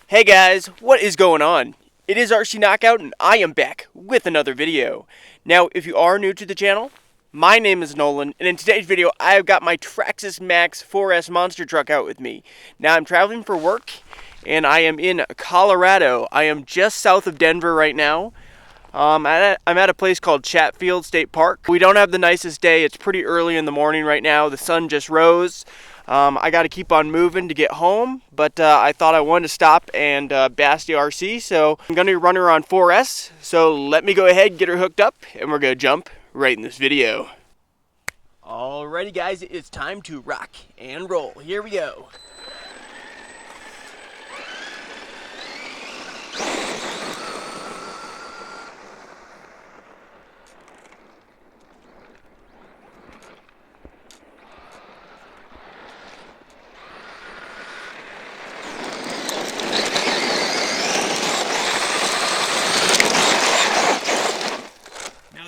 Hey guys, what is going on? It is RC Knockout and I am back with another video. Now, if you are new to the channel, my name is Nolan, and in today's video, I've got my Traxxas Maxx 4S monster truck out with me. Now, I'm traveling for work, and I am in Colorado. I am just south of Denver right now. I'm at a place called Chatfield State Park. We don't have the nicest day. It's pretty early in the morning right now. The sun just rose. I got to keep on moving to get home, but I thought I wanted to stop and bash the RC, so I'm going to run her on 4S. So let me go ahead and get her hooked up, and we're going to jump right in this video. Alrighty guys, it's time to rock and roll. Here we go.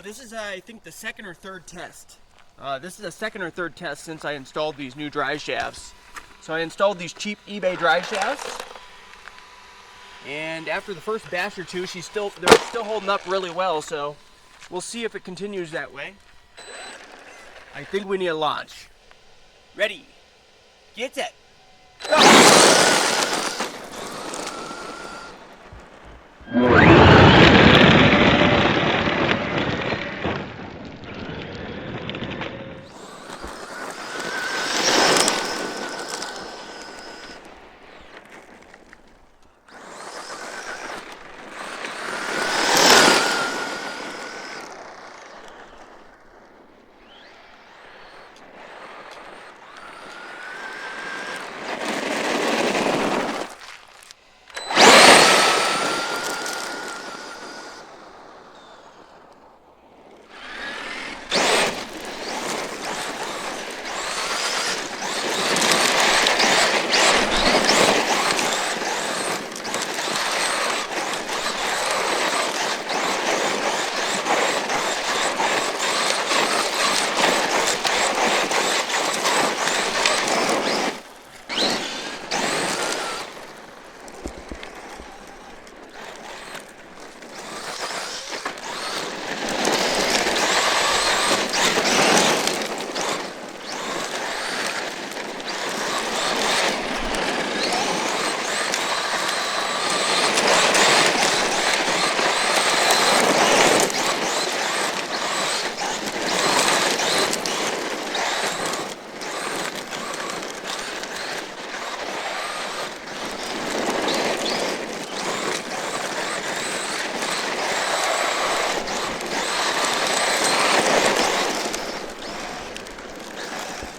This is, I think, the second or third test. This is the second or third test since I installed these new drive shafts. So I installed these cheap eBay drive shafts, and after the first bash or two, they're still holding up really well. So we'll see if it continues that way. I think we need a launch. Ready, get set, go!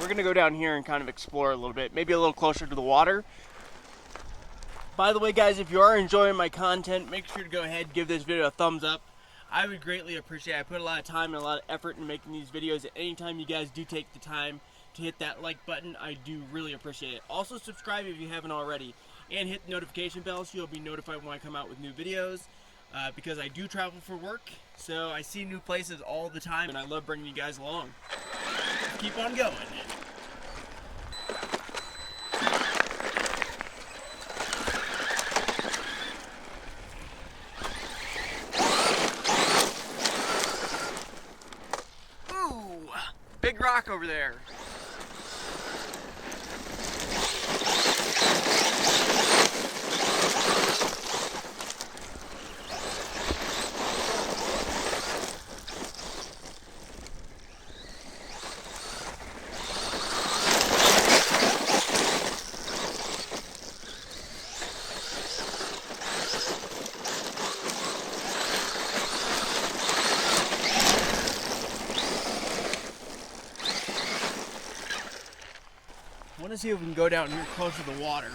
We're gonna go down here and kind of explore a little bit, maybe a little closer to the water. By the way guys, if you are enjoying my content, make sure to go ahead and give this video a thumbs up. I would greatly appreciate it. I put a lot of time and a lot of effort in making these videos, and anytime you guys do take the time to hit that like button, I do really appreciate it. Also subscribe if you haven't already, and hit the notification bell so you'll be notified when I come out with new videos. Because I do travel for work, so I see new places all the time, and I love bringing you guys along. Keep on going. Ooh, big rock over there. I want to see if we can go down here closer to the water.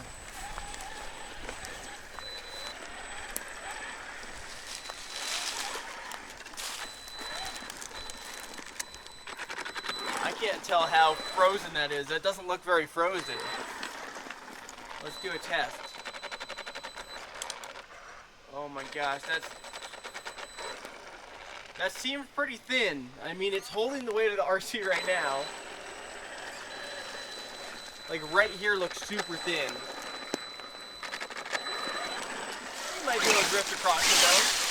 I can't tell how frozen that is. That doesn't look very frozen. Let's do a test. Oh my gosh, that seems pretty thin. I mean, it's holding the weight of the RC right now. Like right here looks super thin. drift across it though.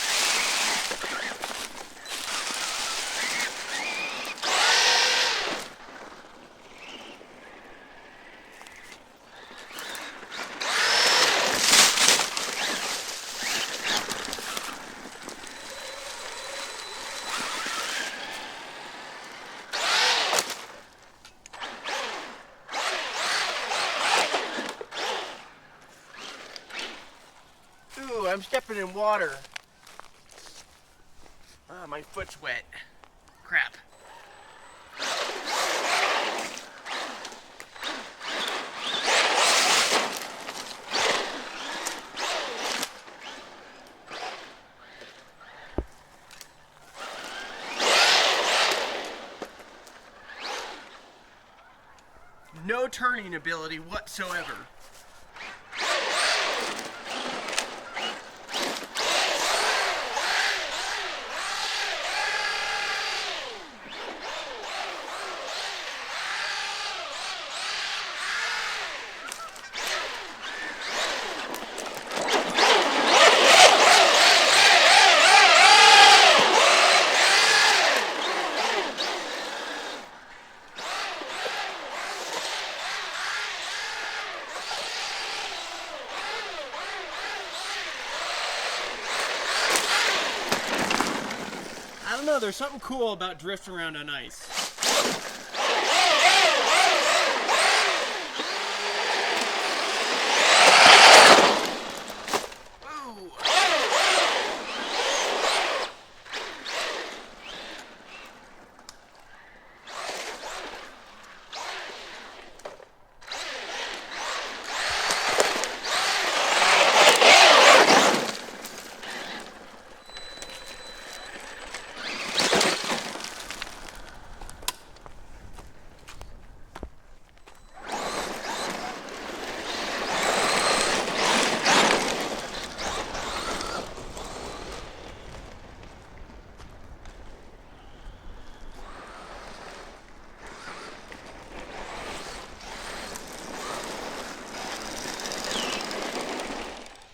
Ooh, I'm stepping in water. Ah, my foot's wet. Crap. No turning ability whatsoever. I don't know, there's something cool about drifting around on ice. Ooh.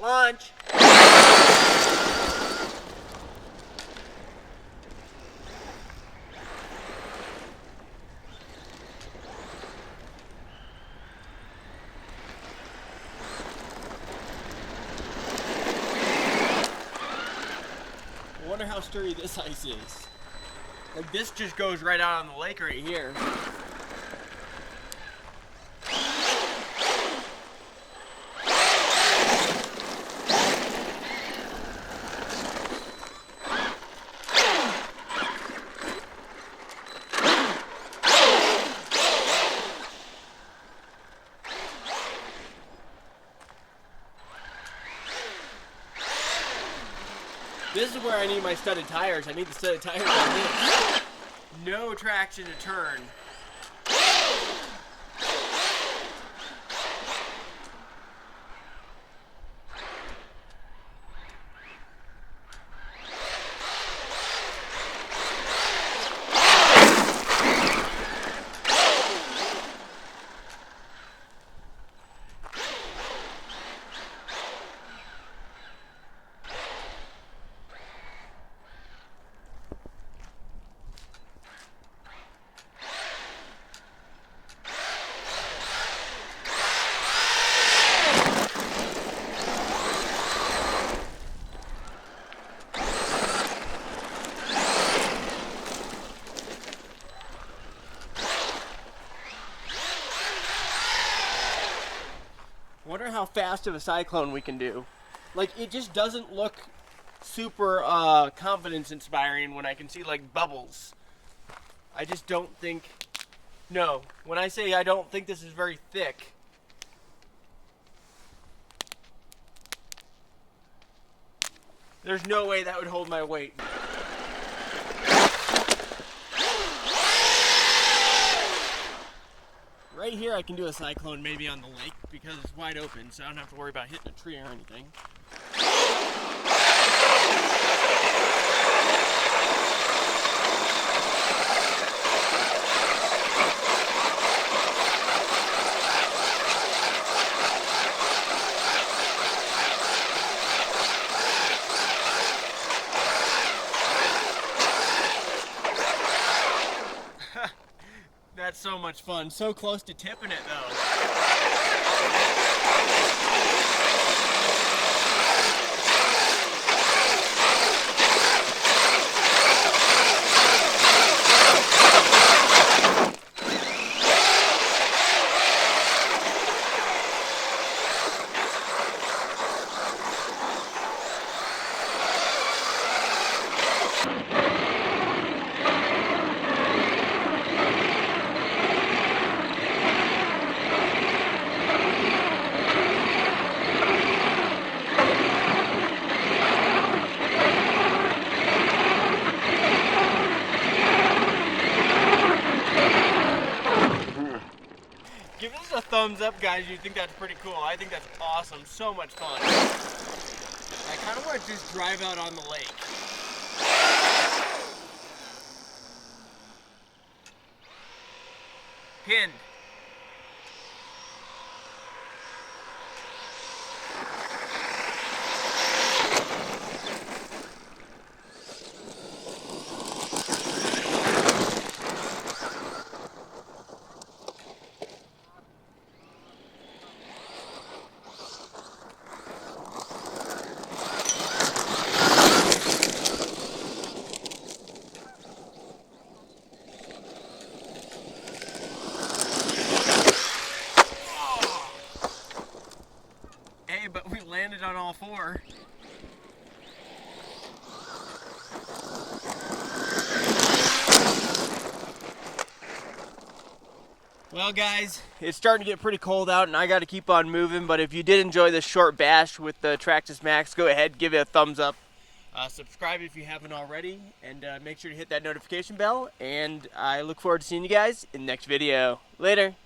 Launch! I wonder how sturdy this ice is. Like, this just goes right out on the lake right here. This is where I need my studded tires. I need the studded tires on this. No traction to turn. Wonder how fast of a cyclone we can do. Like, it just doesn't look super confidence inspiring when I can see like bubbles. I just don't think, no, when I say I don't think this is very thick, there's no way that would hold my weight. Right here I can do a cyclone maybe on the lake because it's wide open, so I don't have to worry about hitting a tree or anything. so much fun. So close to tipping it though. Give us a thumbs up, guys. You think that's pretty cool. I think that's awesome. So much fun. I kind of want to just drive out on the lake. Pinned. But we landed on all four. Well guys, it's starting to get pretty cold out and I got to keep on moving, but if you did enjoy this short bash with the Traxxas Maxx, go ahead, give it a thumbs up. Subscribe if you haven't already, and make sure to hit that notification bell, and I look forward to seeing you guys in the next video. Later!